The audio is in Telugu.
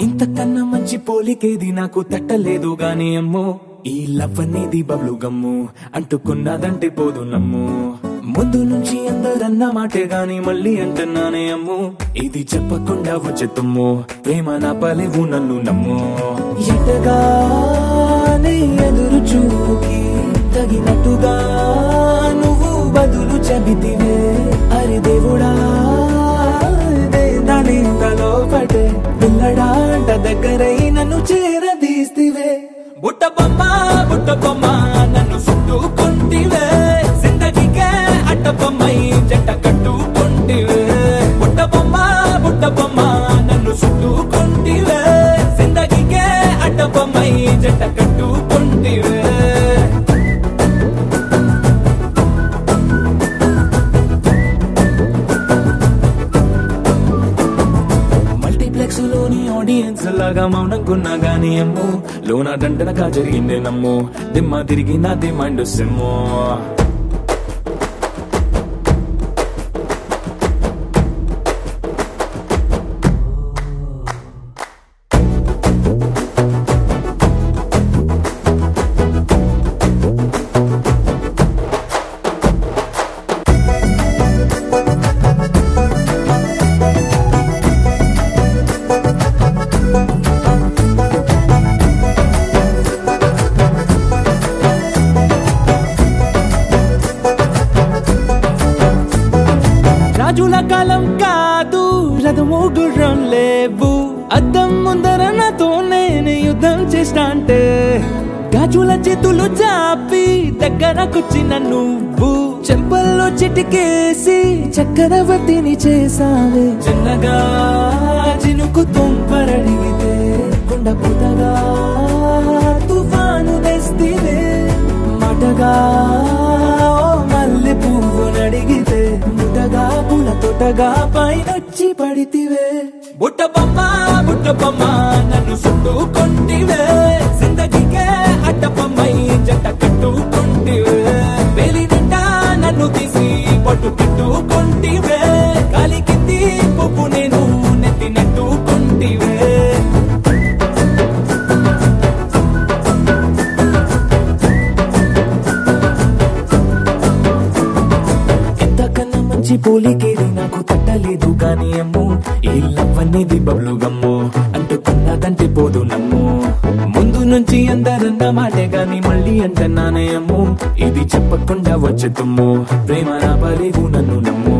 ఇంతకన్నా మంచి పోలికేది నాకు తట్టలేదు గాని అమ్మో, ఈ లవ్ అనేది బబ్లు గమ్ము అంటుకున్నదంటే పోదు నమ్ము. ముందు నుంచి అందరన్న మాటే గాని మళ్ళీ అంటున్నానే అమ్ము, ఇది చెప్పకుండా వచ్చే తుమ్ము, ప్రేమ నా పలేవు నన్ను నమ్ము. ఎటగానే ఎదురు చూకి తగినట్టుగా నువ్వు బదులు చెబితివే, అరి దేవుడా దాని తలో పటే పిల్లడాంట దగ్గరై నన్ను చేరదీస్తివే. బుట్ట బొమ్మ నన్ను చుట్టుకుంటివే, జిందగీకే అట్ట బొమ్మై జంట కట్టుకుంటివే. బుట్ట బొమ్మ నన్ను చుట్టుకుంటివే, జిందగీకే అట్ట బొమ్మై జంట కట్టుకుంటివే. లోని ఆడియన్స్ లాగా మౌనంకున్నా గానీ అమ్ము, లోన దండనగా జరిగిందే నమ్ము, దిమ్మ తిరిగి నాది మైండ్ సిమ్ము. రాజుల కాలం కాదు, రథము గుర్రం లేవు, అద్దం ముందర నాతో నేను యుద్ధం చేస్తా అంటే, గాజుల చేతులు చాపి దగ్గరకొచ్చిన నువ్వు, చెంపల్లో చిటికేసి చక్రవర్తిని చేసావే. చిన్నగా చినుకు తుంపరడిగితే కొండ పుటగా తుఫాను తెస్తివే, మాటగా మల్లె పువ్వు నడిగితే ముటగా పుల తోటగా పైనొచ్చి పడితివే. బుట్ట బొమ్మ నన్ను చుట్టుకుంటివే, జిందగీకే అట్ట బొమ్మై జంట కట్టుకుంటివే. వేలి నిండా నన్ను తీసి పట్టు పెట్టుకుంటివే, కాలి కింది పువ్వు నేను నెత్తి నెట్టుకుంటివే. పోలికేది నాకు తట్టలేదు గాని అమ్ము, ఈ లవ్ అనేది బబ్లు గమ్ము అంటుకున్నదంటే పోదు నమ్ము. ముందు నుంచి అందరన్న మాటే గాని మళ్ళీ అంటున్నానే అమ్ము, ఇది చెప్పకుండా వచ్చే తుమ్ము, ప్రేమ నా పలేవు నన్ను నమ్ము.